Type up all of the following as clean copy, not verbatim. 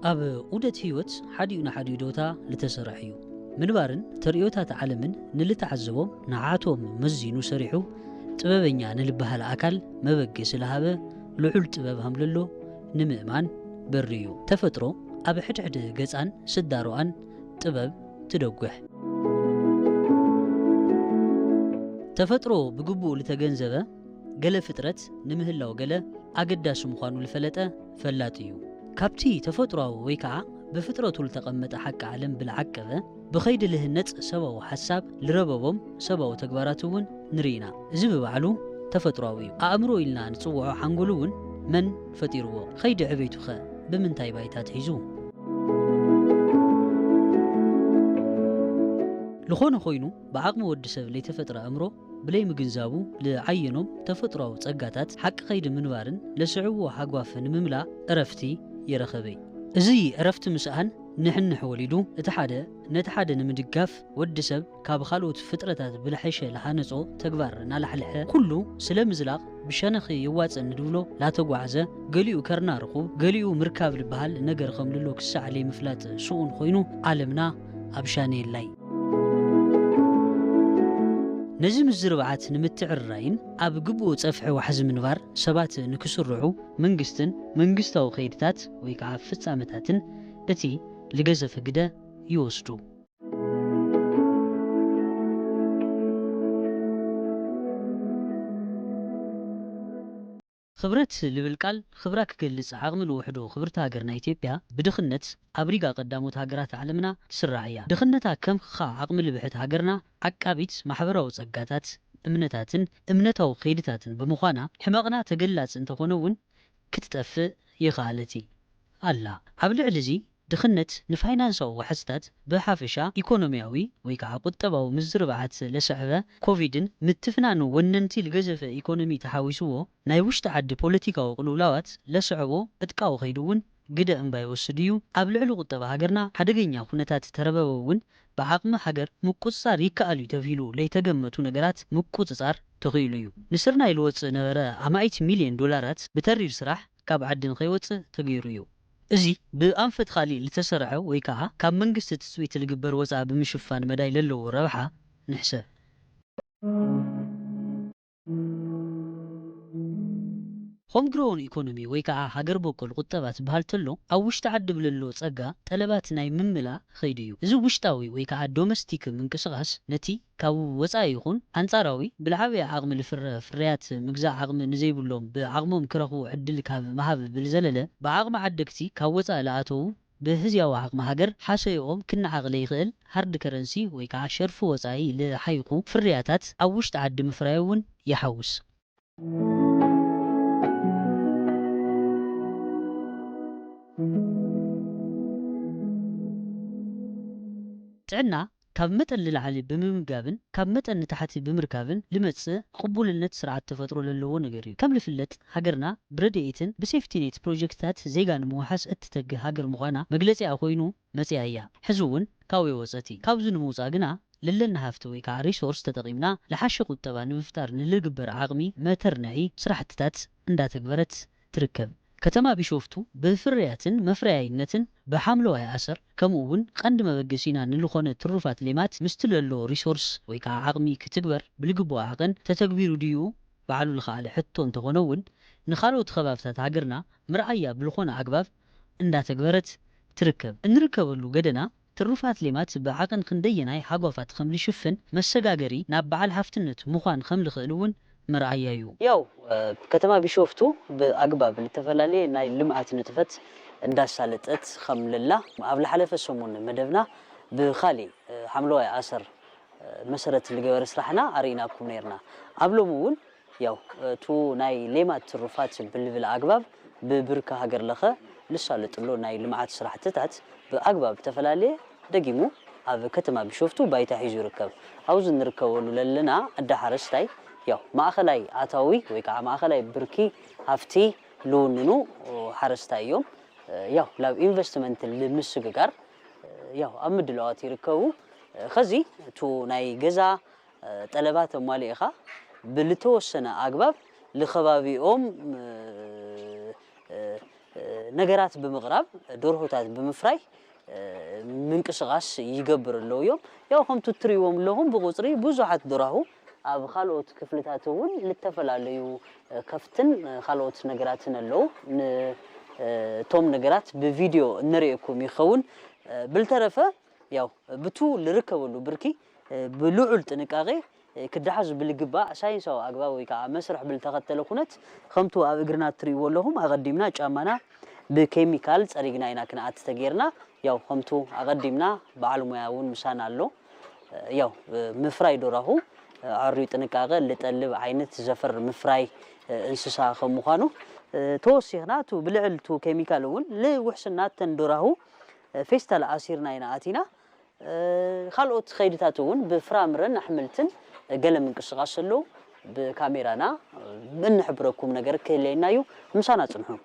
أب أودت هيوت حديونا حديو دوتا لتسرحيو منبارن تريوتا تعلمن نلتعزبهم نعاتهم مزينو سريحو ጥበበኛ ንልበሃል አካል መበገስ ለሃበ ልዑል ጥበብ ሃምልሎ ንምእማን በርዩ ተፈጥሮ ኣብ ሕድሕድ ገጻን ስዳሮአን ጥበብ ትደጉሕ ተፈጥሮ ብግቡእ ልተገንዘበ ገለ ፍጥረት ንምህላው ገለ ኣገዳሲ ምዃኑ ልፈለጠ ፈላጥ እዩ ካብቲ ተፈጥሮአዊ ወይ ከዓ በፍጥረቱ ልተቐመጠ ሓቂ ዓለም ብልዓቀበ ብኸይድ ልህነጽ ሰብኣዊ ሓሳብ ልረበቦም ሰብኣዊ ተግባራት እውን ንሪኢና እዚ ብባዕሉ ተፈጥሮአዊ እዩ ኣእምሮ ኢልና ንጽውዖ ሓንጎሉ እውን መን ፈጢርዎ ኸይዲ ዕቤቱ ኸ ብምንታይ ባይታ ትሒዙ ልኾነ ኮይኑ ብዓቕሚ ወዲ ሰብ ለይተፈጥረ ኣእምሮ ብለይ ምግንዛቡ ልዓየኖም ተፈጥሮአዊ ጸጋታት ሓቂ ኸይዲ ምንባርን ለስዕብዎ ሓጓፍ ንምምላእ ዕረፍቲ ይረኸበይ እዚ ዕረፍቲ ምስኣን ንሕንሕ ወሊዱ እቲ ሓደ ነቲ ሓደ ንምድጋፍ ወዲ ሰብ ካብ ካልኦት ፍጥረታት ብልሐሸ ለሃነጾ ተግባር ናላሕልሐ ኩሉ ስለ ምዝላቕ ብሸነኺ ይዋፅእ ንድብሎ ላተጓዓዘ ገሊኡ ከርና ርኹብ ገሊኡ ምርካብ ልበሃል ነገር ከምልሎ ክሳዕ ለይምፍላጥ ስኡን ኮይኑ ዓለምና ኣብ ሻነ የላይ ነዚ ምዝርባዓት ንምትዕርራይን ኣብ ግቡእ ጸፍሒ ዋሕዚ ምንባር ሰባት ንክስርዑ መንግስትን መንግስታዊ ኸይድታት ወይ ከዓ ፍጻመታትን እቲ ልገዘፈ ግደ ይወስዱ خبرت لبالقال خبراك كل عقم الوحدو خبرت هاجرنا إثيوبيا بدخنت أبريقا قداموت هاجرات عالمنا تسرعيا دخنتها كم خا عقم اللي بحث هاجرنا عقابيت محبرة وصقاتات امنتها وخيدتات بمخانا حماقنا تقلات انت خنون كتتأفق يغالتي الله عبل علزي دخنت نفاينانسو وحستات بحافشا إيكونومياوي ويكا قطباو مزربعات لسعبة كوفيدن متفنانو وننتي لغزف إيكونومي تحاويسوو نايوش تعد بوليتيكا وقلولوات لسعبو اتقاو خيدوون قدا انباي وسديو عبل قطبا هاجرنا حدقينيا خونتات ترباوون بعقم حجر مقصار يكالو تفيلو ليتقمتو نقرات مقصار تغيلو نسرنا يلوت نغرا عمايت مليون دولارات بترير سراح كاب عدن خيوت تغيرو እዙ ብኣንፈት ኻሊ ልተሰርዐ ወይ ከዓ ካብ መንግስቲ ትስዊት ልግበር ወፃ ብምሽፋን መዳይ ለለዎ ረብሓ ንሕሰብ ሆም ግሮውን ኢኮኖሚ ወይ ከዓ ሃገር በቀል ቁጠባት በሃል ተሎ ኣብ ውሽጢ ዓዲ ብለሎ ጸጋ ጠለባት ናይ ምምላእ ኸይዲ እዩ እዚ ውሽጣዊ ወይ ከዓ ዶሜስቲክ ምንቅስቓስ ነቲ ካብ ወፃኢ ይኹን አንጻራዊ ብልዓበየ ዓቕሚ ፍርያት ምግዛእ ዓቕሚ ንዘይብሎም ብዓቕሞም ክረኽቡ ዕድል ካብ መሃብ ብልዘለለ ብዓቕሚ ዓደግቲ ካብ ወፃኢ ለኣተው ብህዝያዊ ዓቕሚ ሃገር ሓሰይኦም ክነዓቕለ ይኽእል ሃርድ ከረንሲ ወይ ከዓ ሸርፊ ወፃኢ ልሓይኹ ፍርያታት ኣብ ውሽጢ ዓዲ ምፍራይ እውን ይሓውስ ጥዕና ካብ መጠን ልልዓሊ ብምምጋብን ካብ መጠን ንታሕቲ ብምርካብን ልመጽእ ቅቡልነት ስርዓት ተፈጥሮ ለለዎ ነገር እዩ ከም ልፍለጥ ሃገርና ብረድኤትን ብሴፍቲኔት ፕሮጀክትታት ዜጋ ንምውሓስ እትተግህ ሃገር ምዃና መግለጺኣ ኮይኑ መጽያ እያ ሕዚ እውን ካበይ ወፀቲ ካብዚ ንምውፃእ ግና ለለና ሃፍቲ ወይ ከዓ ሪሶርስ ተጠቒምና ለሓሸ ቁጠባ ንምፍጣር ንልግበር ዓቕሚ መተርናዒ ስራሕትታት እንዳተግበረት ትርከብ ከተማ ቢሾፍቱ ብፍርያትን መፍረያይነትን በሐምሎዋይ ኣሰር ከምኡውን ቀንዲ መበገሲና ንልኾነ ትሩፋት ሌማት ምስትለሎ ሪሶርስ ወይ ከዓ ዓቕሚ ክትግበር ብልግቦ ዓቐን ተተግቢሩ ድዩ ባዕሉ ልኸኣለ ሕቶ እንተኾነውን ንኻልኦት ከባብታት ሃገርና ምርኣያ ብልኾነ ኣግባብ እንዳተግበረት ትርከብ እንርከበሉ ገደና ትሩፋት ሌማት ብዓቐን ክንደየናይ ሓጓፋት ከም ልሽፍን መሰጋገሪ ናብ በዓል ሃፍትነት ምዃን ከም ልኽእል እውን مرعية يو يو كتما بيشوفتو بأقباب التفلالي ناي لمعة نتفت انداس سالتت خمل الله قبل حلفة سمون مدفنا بخالي حملوه أثر مسرة اللي جوار سلاحنا أريناكم نيرنا قبله مول يو تو ناي لمعة الرفات بالأقباب ببركة هجر لخا لسالت اللو ناي لمعة سلاحتتات بأقباب تفلالي دقيمو هذا كتما بيشوفتو بايتا حيزو ركب عاوز نركب لنا الدحرستاي يو ما أخلاي أتاوي ويكع ما أخلاي بركي هفتي لوننو حرستا يوم يو لو إنفستمنت اللي مسجقر يو أمد لواتي ركو خزي تو ناي جزا طلبات مالي إخا بلتوسنا أقباب لخبابي ነገራት ብምቕራብ ደርሆታት ብምፍራይ ምንቅስቓስ ይገብር ኣለዎ እዮም ያው ከምቱ ትሪዎም ኣለኹም ብቁፅሪ ብዙሓት ደራሁ ኣብ ካልኦት ክፍልታት እውን ልተፈላለዩ ከፍትን ካልኦት ነገራትን ኣለዉ ቶም ነገራት ብቪድዮ እንሪእኩም ይኸውን ብልተረፈ ያው ብቱ ልርከበሉ ብርኪ ብልዑል ጥንቃቄ ክድሓዝ ብልግባእ ሳይንሳዊ ኣግባብ ወይ ከዓ መስርሕ ብልተኸተለ ኩነት ከምቱ ኣብ እግርና ትሪእዎ ኣለኹም ኣቐዲምና ጫማና ብኬሚካል ፀሪግና ኢና ክንኣት ተገይርና ያው ከምቱ ኣቐዲምና በዓል ሙያ እውን ምሳና ኣሎ ያው ምፍራይ ደራሁ ዓርዩ ጥንቃቄ ልጠልብ ዓይነት ዘፈር ምፍራይ እንስሳ ከም ምዃኑ ተወሲኽና ቱ ብልዕል ቱ ኬሚካል እውን ልውሕስናት ተንደራሁ ፌስታል ኣሲርና ኢና ኣቲና ካልኦት ከይድታት እውን ብፍራምረን ኣሕምልትን ገለ ምንቅስቓስ ኣለዉ ብካሜራና እንሕብረኩም ነገር ክህልየና እዩ ምሳና ፅንሑ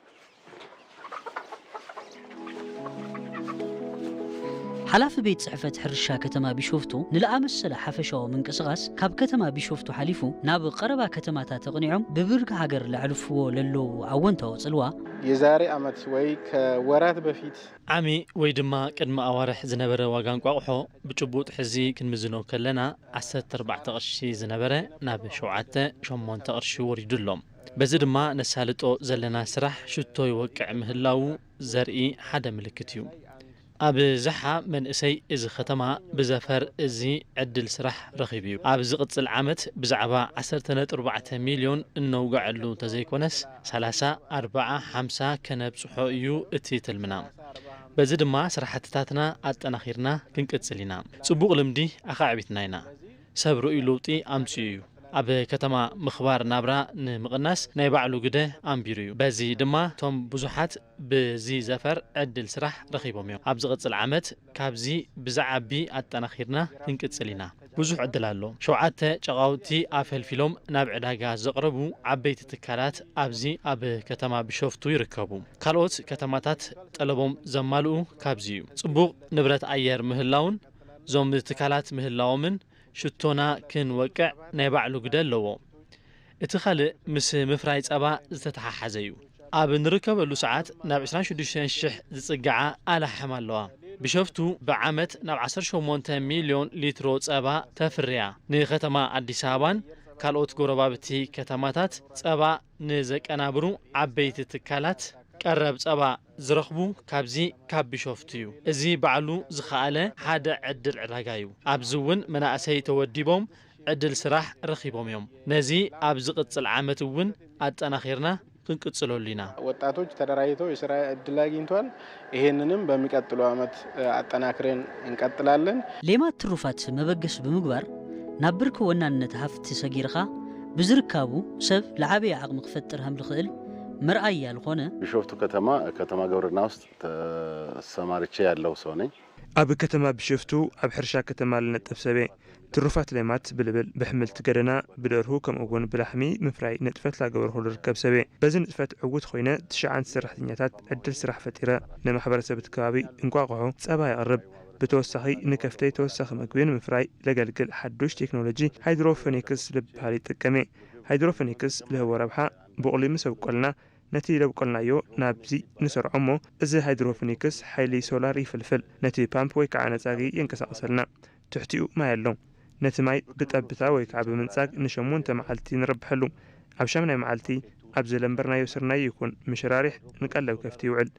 ሓላፊ ቤት ጽሕፈት ሕርሻ ከተማ ቢሾፍቱ ንለኣመሰለ ሓፈሻዊ ምንቅስቓስ ካብ ከተማ ቢሾፍቱ ሓሊፉ ናብ ቀረባ ከተማታት ተቕኒዖም ብብርኪ ሃገር ለዕልፍዎ ለለዉ ኣወንታዊ ጽልዋ የዛሬ ዓመት ወይ ከወራት በፊት ዓሚ ወይ ድማ ቅድሚ ኣዋርሕ ዝነበረ ዋጋ እንቋቑሖ ብጭቡጥ ሕዚ ክንምዝኖ ከለና 14 ቅርሺ ዝነበረ ናብ 7-8 ቅርሺ ወሪዱሎም በዚ ድማ ነሳልጦ ዘለና ስራሕ ሽቶ ይወቅዕ ምህላው ዘርኢ ሓደ ምልክት እዩ ኣብ ዝሓ መንእሰይ እዚ ከተማ ብዘፈር እዚ ዕድል ስራሕ ረኺቡ እዩ ኣብ ዝቕፅል ዓመት ብዛዕባ 14 ሚልዮን እነውግዐሉ ተዘይኮነስ 30 40 50 ከነብፅሖ እዩ እቲ ትልምና በዚ ድማ ስራሕትታትና ኣጠናኺርና ክንቅፅል ኢና ጽቡቕ ልምዲ ኣኻዕቢትና ኢና ሰብ ርእዩ ለውጢ ኣምፅኡ እዩ ኣብ ከተማ ምኽባር ናብራ ንምቕናስ ናይ ባዕሉ ግደ ኣንቢሩ እዩ በዚ ድማ ቶም ብዙሓት በዚ ዘፈር ዕድል ስራሕ ረኺቦም እዮም ኣብ ዝቕፅል ዓመት ካብዚ ብዛዕቢ ኣጠናኺርና ክንቅፅል ኢና ብዙሕ ዕድል ኣሎ 7 ጨቓውቲ ኣፈልፊሎም ናብ ዕዳጋ ዘቕረቡ ዓበይቲ ትካላት ኣብዚ ኣብ ከተማ ቢሾፍቱ ይርከቡ ካልኦት ከተማታት ጠለቦም ዘማልኡ ካብዚ እዩ ጽቡቕ ንብረት ኣየር ምህላውን ዞም ትካላት ምህላዎምን ሽቶና ክንወቅዕ ናይ ባዕሉ ግደ ኣለዎ እቲ ካልእ ምስ ምፍራይ ጸባ ዝተተሓሓዘ እዩ ኣብ ንርከበሉ ሰዓት ናብ 26,000 ዝጽግዓ ኣላሕም ኣለዋ ቢሾፍቱ ብዓመት ናብ 18 ሚልዮን ሊትሮ ጸባ ተፍርያ ንከተማ ኣዲስ ኣበባን ካልኦት ጎረባብቲ ከተማታት ጸባ ንዘቀናብሩ ዓበይቲ ትካላት ቀረብ ጸባ ዝረኽቡ ካብዚ ካብ ቢሾፍቱ እዩ እዚ ባዕሉ ዝኸኣለ ሓደ ዕድል ዕዳጋ እዩ ኣብዚ እውን መናእሰይ ተወዲቦም ዕድል ስራሕ ረኺቦም እዮም ነዚ ኣብ ዝቕፅል ዓመት እውን ኣጠናኺርና ክንቅጽለሉ ኢና ወጣቶች ተደራጅተው የሥራ ዕድል አግኝተዋል ይሄንንም በሚቀጥለው ዓመት አጠናክረን እንቀጥላለን ሌማት ትሩፋት መበገስ ብምግባር ናብ ብርኪ ወናንነት ሃፍቲ ሰጊርኻ ብዝርካቡ ሰብ ለዓበየ ዓቕሚ ክፈጥር ከም ዝኽእል مرأي ያልሆነ ቢሾፍቱ ከተማ ግብርና ውስጥ ተሰማርቼ ያለው ሰው ነኝ ኣብ ከተማ ቢሾፍቱ ኣብ ሕርሻ ከተማ ልነጥፍ ሰበ ትሩፋት ሌማት ብልብል ብሕምልቲ ገደና ብደርሁ ከምኡውን ብላሕሚ ምፍራይ ንጥፈት ላገበርሁ ልርከብ ሰበ በዚ ንጥፈት ዕውት ኮይነ 9 ሰራሕተኛታት ዕድል ስራሕ ፈጢረ ንማሕበረሰብ ከባቢ እንቋቑሖ ጸባ ይቐርብ بتوسخي نكفتي توسخ مكوين مفراي لقلقل حدوش تكنولوجي هيدروفونيكس لبهالي تكمي هيدروفونيكس اللي هو ربحة بقولي مسوق قلنا نتي لو قلنا يو نابزي نسر عمو إذا هيدروفونيكس حيلي سولاري فلفل نتي بامب ويكعنا تاغي ينكس أصلنا تحتيو ما يلون نتي ماي بتأبتا ويكعب من ساق نشمون تمعالتي نرب حلو عبشامنا معالتي عبزي لنبرنا يوسرنا يكون مشراريح نقلب كفتي وعل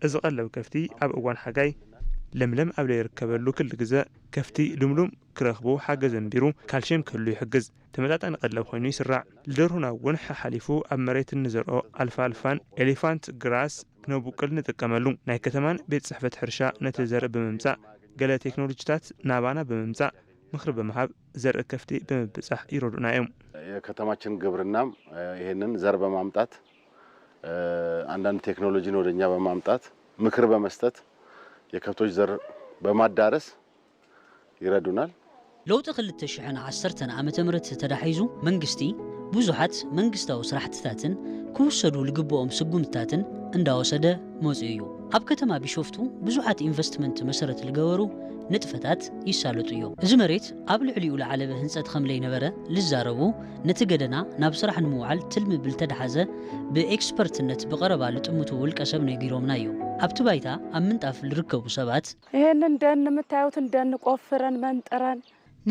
إذا قلب كفتي عب أوان حقاي لملم قبل يركبلو كل جزاء كفتي لملم كرخبو حاجة زنبيرو كالشيم كله يحجز تمدات أن قلب خويني سرع لدرهنا ونح حليفو أمريت النزر الفالفان إليفانت جراس نبو كل نتكملو ناي كتمان بيت صحفة حرشة نتزر بممزع قلا تكنولوجيات نابانا بممزع مخرب مهاب زر كفتي بمبزح يرودنا يوم ከተማችን ግብርናም ይሄንን ዘር በማምጣት አንዳንድ ቴክኖሎጂን ወደኛ በማምጣት ምክር በመስጠት የከብቶች ዘር በማዳረስ ይረዱናል ለውጥ 2010 ዓመተ ምህረት ተዳሒዙ መንግስቲ ብዙሓት መንግስታዊ ስራሕትታትን ክውሰዱ ልግብኦም ስጉምታትን እንዳወሰደ መጽኡ እዩ ኣብ ከተማ ቢሾፍቱ ብዙሓት ኢንቨስትመንት መሰረት ዝገበሩ ንጥፈታት ይሳለጡ እዮም እዚ መሬት ኣብ ልዕሊኡ ለዓለበ ህንፀት ከም ዘይነበረ ልዛረቡ ነቲ ገደና ናብ ስራሕ ንምውዓል ትልሚ ብልተደሓዘ ብኤክስፐርትነት ብቀረባ ልጥምቱ ውልቀ ሰብ ነጊሮምና እዮም ኣብቲ ባይታ ኣብ ምንጣፍ ዝርከቡ ሰባት ይህንን ደን የምታዩትን ደን ቆፍረን መንጥረን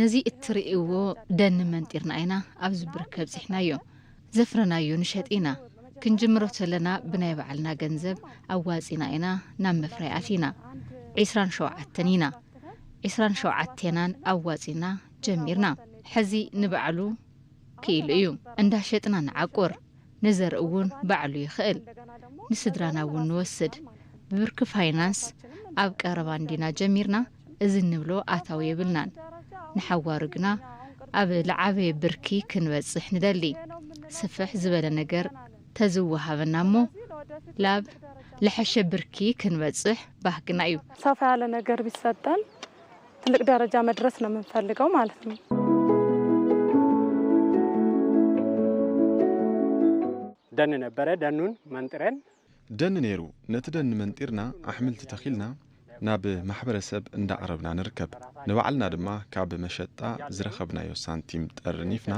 ነዚ እትርእይዎ ደን መንጢርና ኢና ኣብ ዝብርከብ ጽሕናዮ ዘፍረናዮ ንሸጢና ክንጅምሮ ዘለና ብናይ በዓልና ገንዘብ ኣዋጺና ኢና ናብ መፍረይ ኣቲና 27 ኢና 27ናን ኣዋጺና ጀሚርና ሕዚ ንበዓሉ ክኢሉ እዩ እንዳሸጥና ንዓቁር ንዘር እውን በዓሉ ይኽእል ንስድራና እውን ንወስድ ብብርኪ ፋይናንስ ኣብ ቀረባ እንዲና ጀሚርና እዚ ንብሎ ኣታዊ የብልናን ንሓዋርግና ኣብ ለዓበየ ብርኪ ክንበጽሕ ንደሊ ስፍሕ ዝበለ ነገር ተዝወሃበና እሞ ላብ ለሐሸ ብርኪ ክንበጽሕ ባህግና እዩ ሰፋ ያለ ነገር ቢሰጠን ትልቅ ደረጃ መድረስ ነው የምንፈልገው ማለት ነው ደን ነበረ ደኑን መንጥረን ደን ነይሩ ነቲ ደን መንጢርና ኣሕምልቲ ተኺልና ናብ ማሕበረሰብ እንዳቀረብና ንርከብ ንባዕልና ድማ ካብ መሸጣ ዝረኸብናዮ ሳንቲም ጠርኒፍና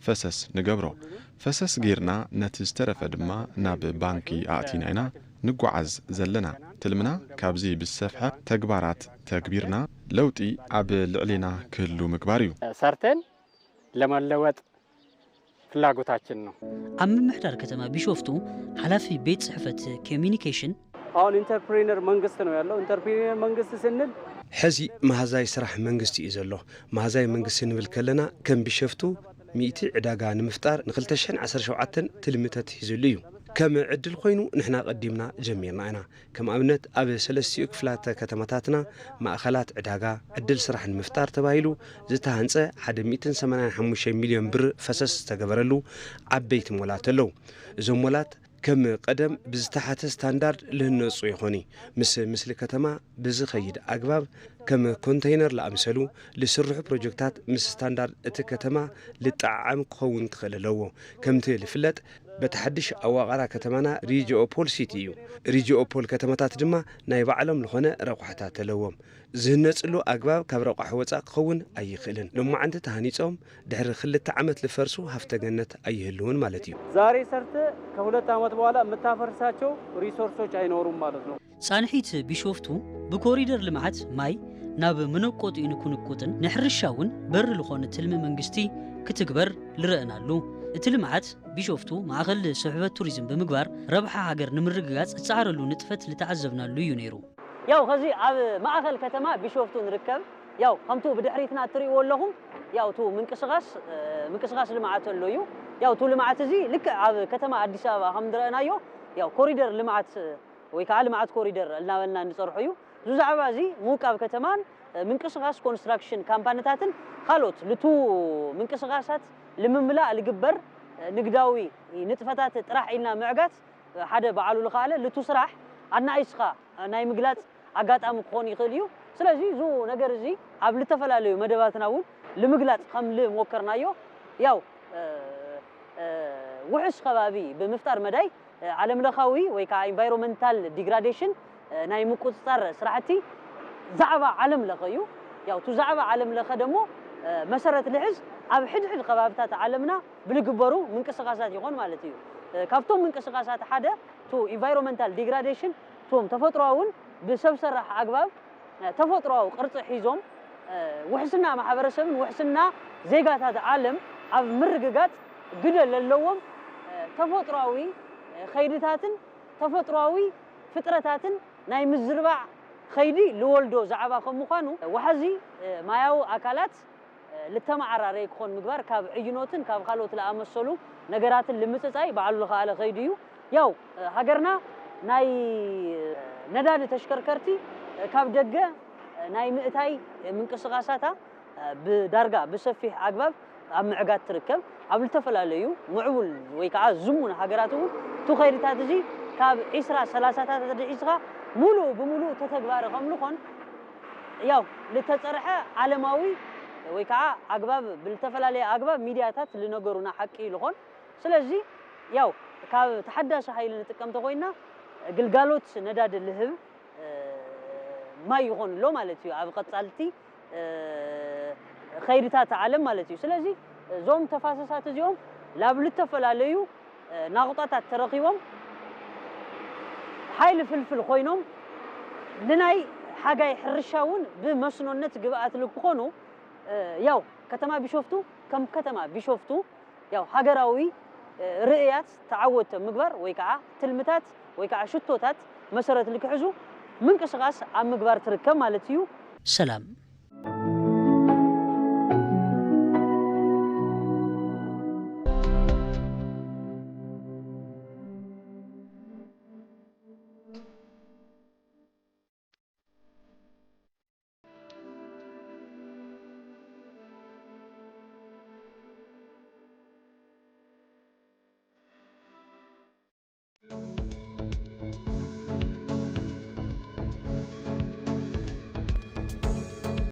ፈሰስ ንገብሮ ፈሰስ ጌርና ነቲ ዝተረፈ ድማ ናብ ባንኪ ኣእቲና ኢና ንጓዓዝ ዘለና ትልምና ካብዚ ብሰፍሐ ተግባራት ተግቢርና ለውጢ ኣብ ልዕሊና ክህሉ ምግባር እዩ ሰርተን ለመለወጥ ፍላጎታችን ነው ኣብ ምምሕዳር ከተማ ቢሾፍቱ ሓላፊ ቤት ጽሕፈት ኮሚኒኬሽን አሁን ኢንተርፕሪነር መንግስት ነው ያለው ኢንተርፕሪነር መንግስት ስንል ሕዚ ማህዛይ ስራሕ መንግስቲ እዩ ዘሎ ማህዛይ መንግስቲ ንብል ከለና ከም ቢሾፍቱ 100 ዕዳጋ ንምፍጣር ን2017 ትልምታት ሒዙሉ እዩ ከም ዕድል ኮይኑ ንሕና ቀዲምና ጀሚርና ኢና ከም ኣብነት ኣብ 3 ክፍላት ከተማታትና ማእኸላት ዕዳጋ ዕድል ስራሕ ንምፍጣር ተባሂሉ ዝተሃንጸ 185 ሚልዮን ብር ፈሰስ ተገበረሉ ዓበይቲ ሞላት ኣለው እዞም ሞላት ከም ቀደም ብዝተሓተ ስታንዳርድ ልህነጹ ይኾኒ ምስሊ ከተማ ብዝኸይድ ኣግባብ ከም ኮንቴይነር ለኣምሰሉ ልስርሑ ፕሮጀክታት ምስ ስታንዳርድ እቲ ከተማ ልጣዓም ክኸውን ክኽእል ኣለዎ ከምቲ ልፍለጥ በተሐድሽ ኣዋቓራ ከተማና ሪጂኦፖል ሲቲ እዩ ሪጂኦፖል ከተማታት ድማ ናይ ባዕሎም ዝኾነ ረቑሕታት ኣለዎም ዝህነጽሉ ኣግባብ ካብ ረቑሕ ወጻእ ክኸውን ኣይኽእልን ሎማዓንቲ ተሃኒጾም ድሕሪ 2 ዓመት ልፈርሱ ሃፍተገነት ኣይህልውን ማለት እዩ ዛሬ ሰርተ ከ2 ዓመት በኋላ የምታፈርሳቸው ሪሶርሶች አይኖሩም ማለት ነው ጻንሒት ቢሾፍቱ ብኮሪደር ልምዓት ማይ ናብ ምንቆጥ ይንኩንቁጥን ንሕርሻውን በር ልኾነ ትልሚ መንግስቲ ክትግበር ልረአናሉ እቲ ልምዓት ቢሾፍቱ ማእኸል ስሕበት ቱሪዝም ብምግባር ረብሓ ሃገር ንምርግጋጽ ጻዕረሉ ንጥፈት ልተዓዘብናሉ እዩ ነይሩ ያው ከዚ ኣብ ማእኸል ከተማ ቢሾፍቱ ንርከብ ያው ከምቱ ብድሕሪትና ትርእይዎ ኣለኹም ያው ቱ ምንቅስቓስ ልምዓት ኣሎ እዩ ያው ቱ ልምዓት እዚ ልክ ኣብ ከተማ ኣዲስ ኣበባ ከም ድረአናዮ ያው ኮሪደር ልምዓት ወይ ከዓ ልምዓት ኮሪደር እናበልና ንጸርሑ እዩ ዛዕባ እዚ ሙቃብ ከተማን ምንቅስቓስ ኮንስትራክሽን ካምፓኒታትን ካልኦት ልቱ ምንቅስቓሳት ልምምላእ ልግበር ንግዳዊ ንጥፈታት ጥራሕ ኢልና ምዕጋት ሓደ በዓሉ ልኻለ ልቱ ስራሕ ኣናይስኻ ናይ ምግላጽ ኣጋጣሚ ክኾን ይኽእል እዩ ስለዚ ዙ ነገር እዚ ኣብ ልተፈላለዩ መደባትና እውን ልምግላጽ ከም ልሞከርናዮ ያው ውሕስ ከባቢ ብምፍጣር መዳይ ዓለም ለኻዊ ወይ ከዓ ኢንቫይሮንመንታል ዲግራዴሽን ናይ ምቁጽጻር ስራሕቲ ዛዕባ ዓለም ለኸ እዩ ያው ቱ ዛዕባ ዓለም ለኸ ደሞ መሰረት ልሕዝ ኣብ ሕድሕድ ከባብታት ዓለምና ብልግበሩ ምንቅስቓሳት ይኾን ማለት እዩ ካብቶም ምንቅስቓሳት ሓደ ቱ ኢንቫይሮንመንታል ዲግራዴሽን ቶም ተፈጥሮውን ብሰብ ሰራሕ ኣግባብ ተፈጥሮው ቅርጽ ሒዞም ውሕስና ማሕበረሰብን ውሕስና ዜጋታት ዓለም ኣብ ምርግጋጽ ግደ ለለዎም ተፈጥሮዊ ኸይድታትን ተፈጥሮዊ ፍጥረታትን ናይ ምዝርባዕ ኸይዲ ልወልዶ ዛዕባ ከም ምዃኑ ወሓዚ ማያዊ ኣካላት ልተማዓራረ ክኾን ምግባር ካብ ዕይኖትን ካብ ካልኦት ለኣመሰሉ ነገራትን ልምጽጻይ በዓሉ ለኻለ ኸይዲ እዩ ያው ሃገርና ናይ ነዳዲ ተሽከርከርቲ ካብ ደገ ናይ ምእታይ ምንቅስቓሳታ ብዳርጋ ብሰፊሕ ኣግባብ ኣብ ምዕጋት ትርከብ ኣብ ልተፈላለዩ ምዕቡል ወይ ከዓ ዝሙን ሃገራት እውን ቱ ኸይድታት እዚ ካብ 20-30ታት ድሒዝኻ ሙሉእ ብምሉእ ተተግባሪ ከም ልኾን ያው ልተጸርሐ ዓለማዊ ወይ ከዓ ኣግባብ ብልተፈላለየ ኣግባብ ሚድያታት ልነገሩና ሓቂ ልኾን ስለዚ ያው ካብ ተሓዳሲ ኃይሊ ንጥቀም ተኾይና ግልጋሎት ነዳዲ ልህብ ማይ ይኾን ሎ ማለት እዩ ኣብ ቀጻልቲ ኸይድታት ዓለም ማለት እዩ ስለዚ ዞም ተፋሰሳት እዚኦም ላብ ልተፈላለዩ ናቁጣታት ተረኺቦም ሓይሊ ፍልፍል ኮይኖም ንናይ ሓጋይ ሕርሻውን ብመስኖነት ግብኣት ልክኾኑ ያው ከተማ ቢሾፍቱ ከም ከተማ ቢሾፍቱ ያው ሃገራዊ ርእያት ተዓወተ ምግባር ወይ ከዓ ትልምታት ወይ ከዓ ሽቶታት መሰረት ልክሕዙ ምንቅስቃስ ኣብ ምግባር ትርከብ ማለት እዩ። ሰላም